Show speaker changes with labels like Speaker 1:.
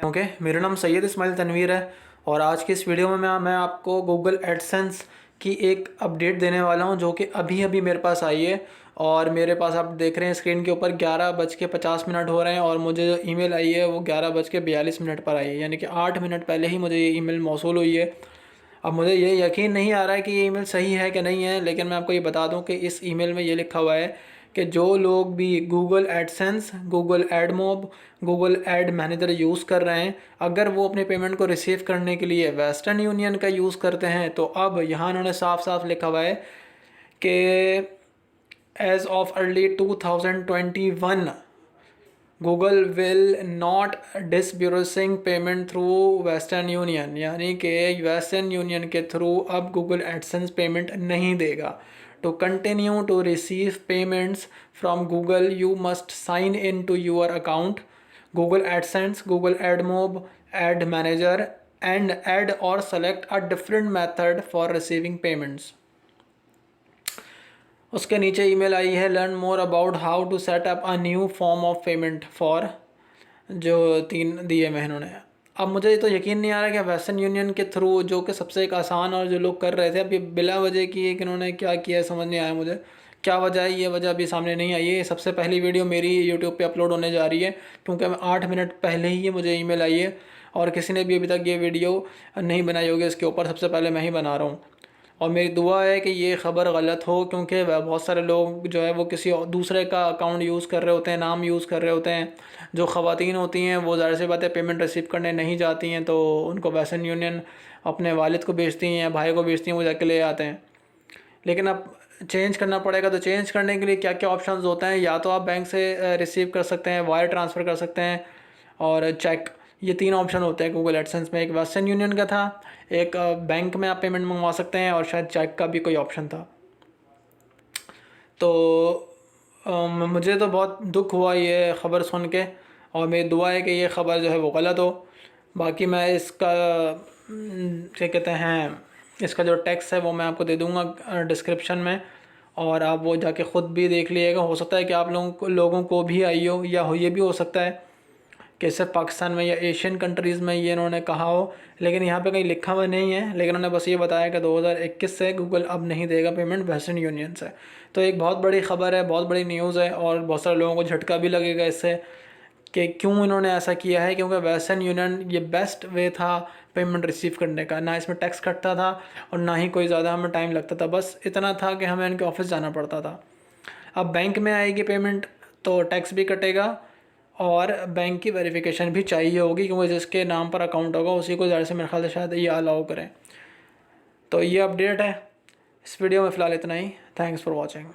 Speaker 1: Okay, मेरा नाम सैयद इस्माइल तनवीर है और आज की इस वीडियो में मैं आपको गूगल एडसेंस की एक अपडेट देने वाला हूं जो कि अभी अभी मेरे पास आई है। और मेरे पास आप देख रहे हैं स्क्रीन के ऊपर 11:50 हो रहे हैं और मुझे जो ईमेल आई है वो 11:42 पर आई है, यानी कि 8 मिनट पहले ही मुझे ये ईमेल मौसूल हुई है। अब मुझे ये यकीन नहीं आ रहा है कि ये ईमेल सही है कि नहीं है, लेकिन मैं आपको ये बता दूं कि इस ईमेल में ये लिखा हुआ है कि जो लोग भी Google AdSense, Google AdMob, Google ad manager use कर रहे हैं, अगर वो अपने पेमेंट को रिसीव करने के लिए वेस्टर्न यूनियन का यूज़ करते हैं तो अब यहाँ उन्होंने साफ साफ लिखा हुआ है कि as of early 2021 Google will not disbursing payment through Western Union, यानी कि वेस्टर्न यूनियन के थ्रू अब गूगल एडसेंस पेमेंट नहीं देगा। To continue to receive payments from Google you must sign in to your account Google AdSense, Google AdMob, ad manager and ad और select a different method for receiving payments. उसके नीचे email आई है, learn more about how to set up a new form of payment for, जो 3 दिए मैं इन्होंने। अब मुझे तो यकीन नहीं आ रहा कि वेस्टर्न यूनियन के थ्रू, जो कि सबसे एक आसान और जो लोग कर रहे थे, अब ये बिला वजह की एक इन्होंने क्या किया है समझ नहीं आया मुझे। क्या वजह है ये वजह अभी सामने नहीं आई है। ये सबसे पहली वीडियो मेरी यूट्यूब पे अपलोड होने जा रही है, क्योंकि 8 मिनट पहले ही ये मुझे ईमेल आई है और किसी ने भी अभी तक ये वीडियो नहीं बनाई होगी इसके ऊपर, सबसे पहले मैं ही बना रहा हूँ। और मेरी दुआ है कि ये ख़बर गलत हो, क्योंकि बहुत सारे लोग जो है वो किसी दूसरे का अकाउंट यूज़ कर रहे होते हैं, नाम यूज़ कर रहे होते हैं। जो ख़वातीन होती हैं वो ज़ाहिर सी बात है पेमेंट रिसीव करने नहीं जाती हैं, तो उनको वेस्टर्न यूनियन अपने वालिद को भेजती हैं या भाई को भेजती हैं, वो जाके ले आते हैं। लेकिन अब चेंज करना पड़ेगा, तो चेंज करने के लिए क्या क्या ऑप्शंस होते हैं, या तो आप बैंक से रिसीव कर सकते हैं, वायर ट्रांसफ़र कर सकते हैं और चेक। ये 3 ऑप्शन होते हैं गूगल एडसेंस में। एक वेस्टर्न यूनियन का था, एक बैंक में आप पेमेंट मंगवा सकते हैं और शायद चेक का भी कोई ऑप्शन था। तो मुझे तो बहुत दुख हुआ ये ख़बर सुन के, और मेरी दुआ है कि ये ख़बर जो है वो गलत हो। बाकी मैं इसका क्या कहते हैं, इसका जो टेक्स्ट है वो मैं आपको दे दूँगा डिस्क्रिप्शन में, और आप वो जाके ख़ुद भी देख लीजिएगा। हो सकता है कि आप लोगों को भी आई हो, या ये भी हो सकता है कि सिर्फ पाकिस्तान में या एशियन कंट्रीज़ में ये इन्होंने कहा हो, लेकिन यहाँ पे कहीं लिखा हुआ नहीं है। लेकिन उन्होंने बस ये बताया कि 2021 से गूगल अब नहीं देगा पेमेंट वेस्टर्न यूनियन से। तो एक बहुत बड़ी ख़बर है, बहुत बड़ी न्यूज़ है, और बहुत सारे लोगों को झटका भी लगेगा इससे कि क्यों इन्होंने ऐसा किया है। क्योंकि वेस्टर्न यूनियन ये बेस्ट वे था पेमेंट रिसीव करने का, ना इसमें टैक्स कटता था और ना ही कोई ज़्यादा हमें टाइम लगता था। बस इतना था कि हमें इनके ऑफिस जाना पड़ता था। अब बैंक में आएगी पेमेंट तो टैक्स भी कटेगा और बैंक की वेरिफिकेशन भी चाहिए होगी, क्योंकि जिसके नाम पर अकाउंट होगा उसी को ज़्यादा से मेरे ख्याल से शायद ये अलाउ करें। तो ये अपडेट है इस वीडियो में फ़िलहाल इतना ही। Thanks for watching.